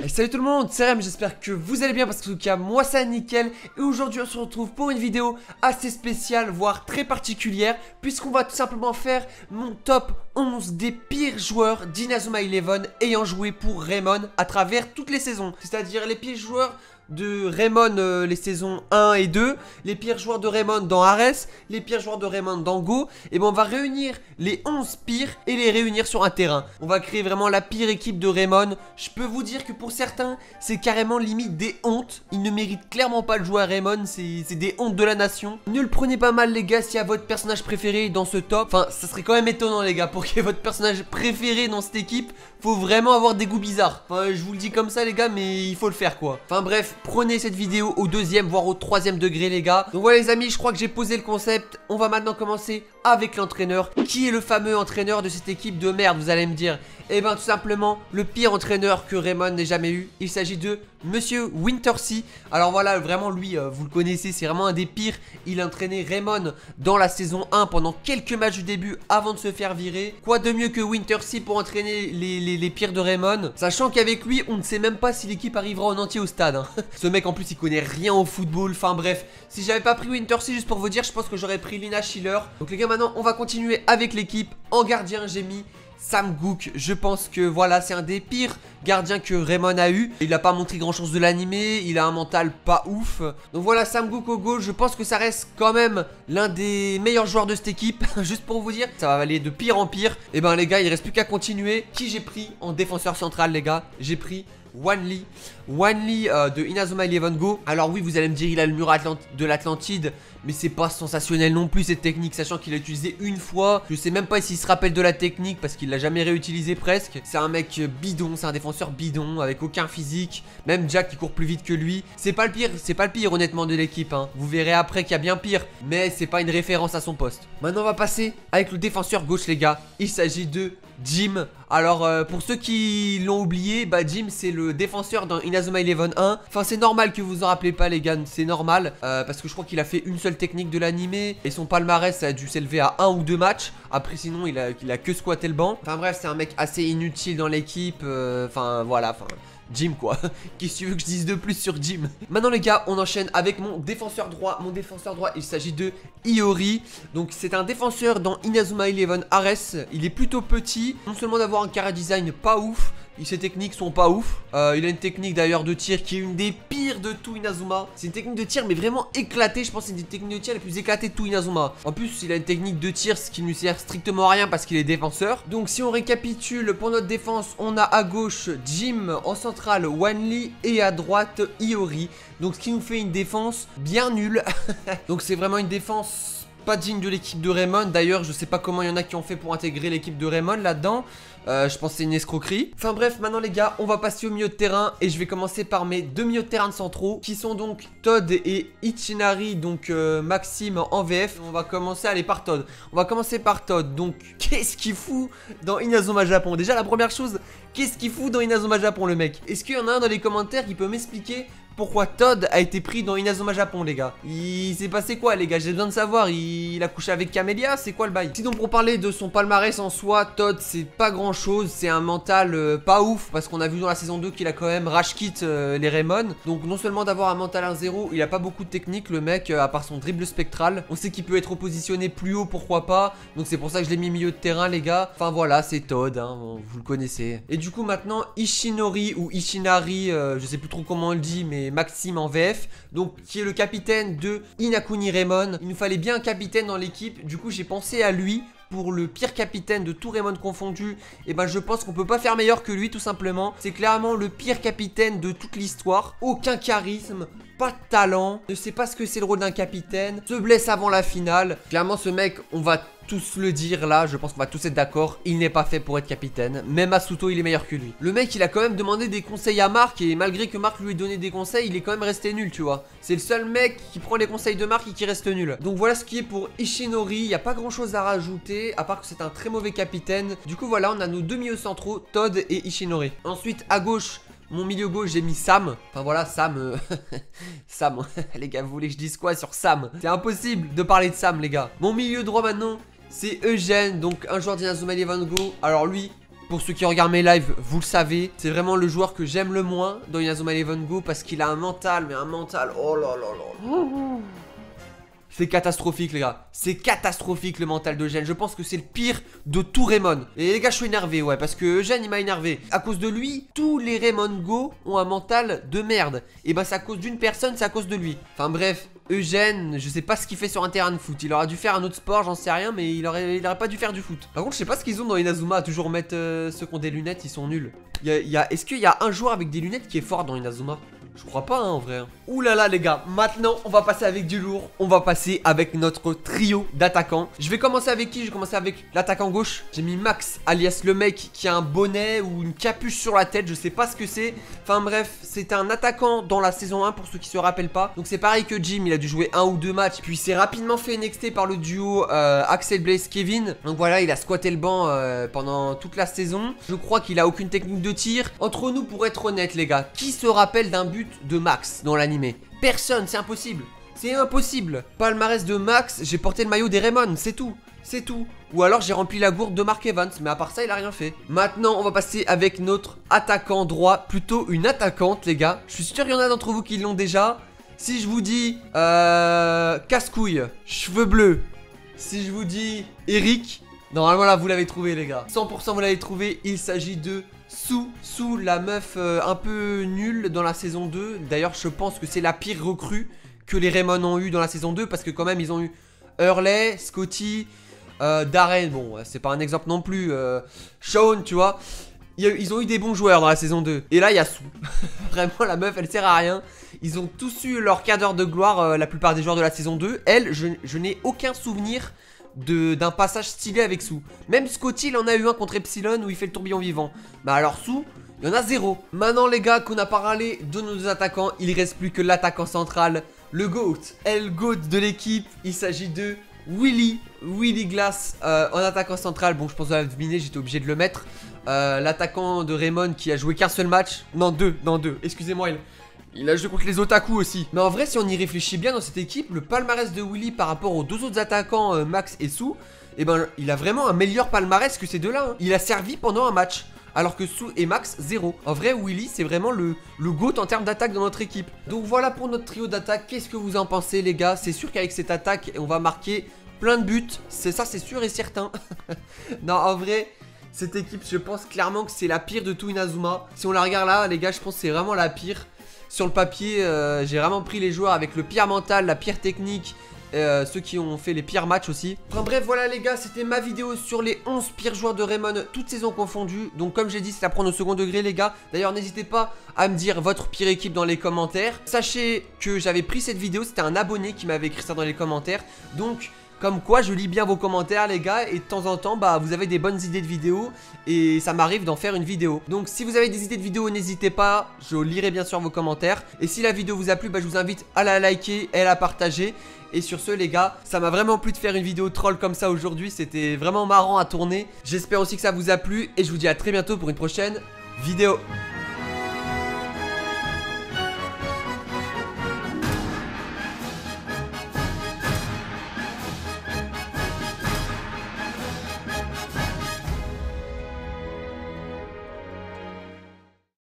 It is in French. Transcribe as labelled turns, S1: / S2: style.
S1: Et salut tout le monde, c'est Rem, j'espère que vous allez bien parce que en tout cas moi ça nickel. Et aujourd'hui on se retrouve pour une vidéo assez spéciale, voire très particulière, puisqu'on va tout simplement faire mon top 11 des pires joueurs d'Inazuma Eleven ayant joué pour Raymond à travers toutes les saisons. C'est-à-dire les pires joueurs de Raymond les saisons 1 et 2, les pires joueurs de Raymond dans Ares, les pires joueurs de Raymond dans Go. Et ben on va réunir les 11 pires et les réunir sur un terrain. On va créer vraiment la pire équipe de Raymond. Je peux vous dire que pour certains c'est carrément limite des hontes. Ils ne méritent clairement pas de jouer à Raymond, c'est des hontes de la nation. Ne le prenez pas mal les gars s'il y a votre personnage préféré dans ce top. Enfin ça serait quand même étonnant les gars, pour qu'il y ait votre personnage préféré dans cette équipe faut vraiment avoir des goûts bizarres. Enfin je vous le dis comme ça les gars, mais il faut le faire quoi. Enfin bref, prenez cette vidéo au deuxième voire au troisième degré les gars. Donc voilà les amis, je crois que j'ai posé le concept. On va maintenant commencer avec l'entraîneur. Qui est le fameux entraîneur de cette équipe de merde, vous allez me dire? Eh ben tout simplement le pire entraîneur que Raymond n'ait jamais eu. Il s'agit de Monsieur Wintersea. Alors voilà, vraiment lui, vous le connaissez, c'est vraiment un des pires. Il a entraîné Raymond dans la saison 1 pendant quelques matchs du début avant de se faire virer. Quoi de mieux que Wintersea pour entraîner les pires de Raymond, sachant qu'avec lui on ne sait même pas si l'équipe arrivera en entier au stade hein. Ce mec en plus il connaît rien au football. Enfin bref, si j'avais pas pris Wintersea, juste pour vous dire, je pense que j'aurais pris Lina Schiller. Donc les gars, maintenant on va continuer avec l'équipe. En gardien j'ai mis Sam Gook. Je pense que voilà, c'est un des pires gardiens que Raymond a eu. Il n'a pas montré grand chose de l'animé, il a un mental pas ouf. Donc voilà, Sam Gook au goal, je pense que ça reste quand même l'un des meilleurs joueurs de cette équipe. Juste pour vous dire, ça va aller de pire en pire. Et ben les gars, il reste plus qu'à continuer. Qui j'ai pris en défenseur central les gars? J'ai pris Wanli de Inazuma Eleven Go. Alors oui, vous allez me dire, il a le mur de l'Atlantide, mais c'est pas sensationnel non plus cette technique, sachant qu'il l'a utilisé une fois. Je sais même pas s'il se rappelle de la technique parce qu'il l'a jamais réutilisé presque. C'est un mec bidon, c'est un défenseur bidon avec aucun physique. Même Jack qui court plus vite que lui. C'est pas le pire honnêtement de l'équipe hein. Vous verrez après qu'il y a bien pire, mais c'est pas une référence à son poste. Maintenant on va passer avec le défenseur gauche les gars. Il s'agit de Jim. Alors pour ceux qui l'ont oublié, bah Jim c'est le défenseur dans Inazuma Eleven 1. Enfin c'est normal que vous en rappelez pas les gars, c'est normal parce que je crois qu'il a fait une seule technique de l'animé et son palmarès ça a dû s'élever à 1 ou 2 matchs. Après sinon il a que squatté le banc. Enfin bref, c'est un mec assez inutile dans l'équipe. Enfin voilà, Jim quoi. Qu'est-ce que tu veux que je dise de plus sur Jim? Maintenant les gars, on enchaîne avec mon défenseur droit. Mon défenseur droit, il s'agit de Iori. Donc c'est un défenseur dans Inazuma Eleven Ares. Il est plutôt petit. Non seulement d'avoir un chara design pas ouf, ses techniques sont pas ouf. Il a une technique d'ailleurs de tir qui est une des pires de tout Inazuma. C'est une technique de tir mais vraiment éclatée. Je pense que c'est une des techniques de tir les plus éclatées de tout Inazuma. En plus il a une technique de tir ce qui ne lui sert strictement à rien parce qu'il est défenseur. Donc si on récapitule, pour notre défense on a à gauche Jim, en centrale Wanli et à droite Iori. Donc ce qui nous fait une défense bien nulle. Donc c'est vraiment une défense pas digne de l'équipe de Raymond. D'ailleurs je sais pas comment il y en a qui ont fait pour intégrer l'équipe de Raymond là-dedans. Je pense que c'est une escroquerie. Enfin bref, maintenant les gars, on va passer au milieu de terrain. Et je vais commencer par mes deux milieux de terrain de centraux, qui sont donc Todd et Ichinari. Donc Maxime en VF. On va commencer, allez, par Todd. On va commencer par Todd. Donc qu'est-ce qu'il fout dans Inazuma Japon? Déjà la première chose, qu'est-ce qu'il fout dans Inazuma Japon le mec? Est-ce qu'il y en a un dans les commentaires qui peut m'expliquer pourquoi Todd a été pris dans Inazuma Japon les gars? Il s'est passé quoi les gars? J'ai besoin de savoir. Il a couché avec Camélia? C'est quoi le bail? Sinon pour parler de son palmarès en soi, Todd c'est pas grand chose. C'est un mental pas ouf, parce qu'on a vu dans la saison 2 qu'il a quand même rage quit les Raymond. Donc non seulement d'avoir un mental 1-0, il a pas beaucoup de technique le mec, à part son dribble spectral. On sait qu'il peut être repositionné plus haut, pourquoi pas. Donc c'est pour ça que je l'ai mis milieu de terrain les gars. Enfin voilà, c'est Todd hein, vous le connaissez. Et du coup maintenant Ishinori ou Ishinari, je sais plus trop comment on le dit, mais Maxime en VF, donc qui est le capitaine de Inakuni Raymond. Il nous fallait bien un capitaine dans l'équipe, du coup j'ai pensé à lui pour le pire capitaine de tout Raymond confondu. Et ben je pense qu'on peut pas faire meilleur que lui tout simplement. C'est clairement le pire capitaine de toute l'histoire. Aucun charisme, pas de talent, ne sait pas ce que c'est le rôle d'un capitaine, se blesse avant la finale. Clairement ce mec, on va tous le dire là, je pense qu'on va tous être d'accord, il n'est pas fait pour être capitaine. Même Asuto il est meilleur que lui. Le mec il a quand même demandé des conseils à Marc, et malgré que Marc lui ait donné des conseils, il est quand même resté nul tu vois. C'est le seul mec qui prend les conseils de Marc et qui reste nul. Donc voilà ce qui est pour Ishinori. Il n'y a pas grand chose à rajouter, à part que c'est un très mauvais capitaine. Du coup voilà, on a nos deux milieux centraux, Todd et Ishinori. Ensuite à gauche, mon milieu gauche j'ai mis Sam. Enfin voilà Sam Sam les gars, vous voulez que je dise quoi sur Sam? C'est impossible de parler de Sam les gars. Mon milieu droit maintenant c'est Eugène, donc un joueur d'Inazuma Eleven Go. Alors lui Pour ceux qui regardent mes lives, vous le savez, c'est vraiment le joueur que j'aime le moins dans Inazuma Eleven Go parce qu'il a un mental, mais un mental, oh là là là. C'est catastrophique les gars, c'est catastrophique le mental d'Eugène. Je pense que c'est le pire de tout Raymond. Et les gars, je suis énervé, ouais, parce que Eugène il m'a énervé. À cause de lui, tous les Raymond Go ont un mental de merde. Et bah c'est à cause d'une personne, c'est à cause de lui. Enfin bref, Eugène, je sais pas ce qu'il fait sur un terrain de foot. Il aurait dû faire un autre sport, j'en sais rien, mais il aurait pas dû faire du foot. Par contre, je sais pas ce qu'ils ont dans Inazuma à toujours mettre ceux qui ont des lunettes, ils sont nuls. Est-ce qu'il y a un joueur avec des lunettes qui est fort dans Inazuma? Je crois pas hein, en vrai. Ouh là là les gars, maintenant on va passer avec du lourd. On va passer avec notre trio d'attaquants. Je vais commencer avec qui? Je vais commencer avec l'attaquant gauche. J'ai mis Max, alias le mec qui a un bonnet ou une capuche sur la tête. Je sais pas ce que c'est. Enfin bref, c'est un attaquant dans la saison 1 pour ceux qui se rappellent pas. Donc c'est pareil que Jim, il a dû jouer 1 ou 2 matchs. Puis il s'est rapidement fait nexter par le duo Axel Blaze Kevin. Donc voilà, il a squatté le banc pendant toute la saison. Je crois qu'il a aucune technique de tir. Entre nous, pour être honnête les gars, qui se rappelle d'un but de Max dans l'animé? Personne, c'est impossible. C'est impossible. Palmarès de Max, j'ai porté le maillot des Raymond, c'est tout. C'est tout. Ou alors j'ai rempli la gourde de Mark Evans, mais à part ça il a rien fait. Maintenant on va passer avec notre attaquant droit, plutôt une attaquante les gars. Je suis sûr qu'il y en a d'entre vous qui l'ont déjà. Si je vous dis casse-couille, cheveux bleus. Si je vous dis Eric, normalement là vous l'avez trouvé les gars. 100% vous l'avez trouvé, il s'agit de Sue, la meuf un peu nulle dans la saison 2. D'ailleurs je pense que c'est la pire recrue que les Raymond ont eu dans la saison 2. Parce que quand même ils ont eu Hurley, Scotty, Darren, bon c'est pas un exemple non plus, Sean tu vois. Ils ont eu des bons joueurs dans la saison 2. Et là il y a Sue. Vraiment la meuf elle sert à rien. Ils ont tous eu leur quart d'heure de gloire, la plupart des joueurs de la saison 2. Elle, je n'ai aucun souvenir d'un passage stylé avec Sue. Même Scotty il en a eu un contre Epsilon où il fait le tourbillon vivant. Bah alors Sue, il y en a zéro. Maintenant les gars qu'on a parlé de nos deux attaquants, il reste plus que l'attaquant central, le GOAT. Le GOAT de l'équipe, il s'agit de Willy Glass en attaquant central. Bon je pense que vous l'avez deviné, j'étais obligé de le mettre. L'attaquant de Raymond qui a joué qu'un seul match. Non deux, excusez-moi il a joué contre les otaku aussi. Mais en vrai si on y réfléchit bien dans cette équipe, le palmarès de Willy par rapport aux deux autres attaquants Max et Sue, et ben il a vraiment un meilleur palmarès que ces deux là hein. Il a servi pendant un match, alors que Sue et Max 0. En vrai Willy c'est vraiment le GOAT en termes d'attaque dans notre équipe. Donc voilà pour notre trio d'attaque. Qu'est-ce que vous en pensez les gars? C'est sûr qu'avec cette attaque on va marquer plein de buts. Ça c'est sûr et certain. Non en vrai cette équipe je pense clairement que c'est la pire de tout Inazuma. Si on la regarde là les gars, je pense que c'est vraiment la pire. Sur le papier, j'ai vraiment pris les joueurs avec le pire mental, la pire technique, ceux qui ont fait les pires matchs aussi. Enfin bref, voilà les gars, c'était ma vidéo sur les 11 pires joueurs de Raymond, toutes saisons confondues. Donc comme j'ai dit, c'est à prendre au second degré les gars. D'ailleurs, n'hésitez pas à me dire votre pire équipe dans les commentaires. Sachez que j'avais pris cette vidéo, c'était un abonné qui m'avait écrit ça dans les commentaires. Donc comme quoi je lis bien vos commentaires les gars, et de temps en temps bah vous avez des bonnes idées de vidéos et ça m'arrive d'en faire une vidéo. Donc si vous avez des idées de vidéos, n'hésitez pas, je lirai bien sûr vos commentaires. Et si la vidéo vous a plu, bah je vous invite à la liker et à la partager. Et sur ce les gars, ça m'a vraiment plu de faire une vidéo troll comme ça aujourd'hui, c'était vraiment marrant à tourner. J'espère aussi que ça vous a plu et je vous dis à très bientôt pour une prochaine vidéo.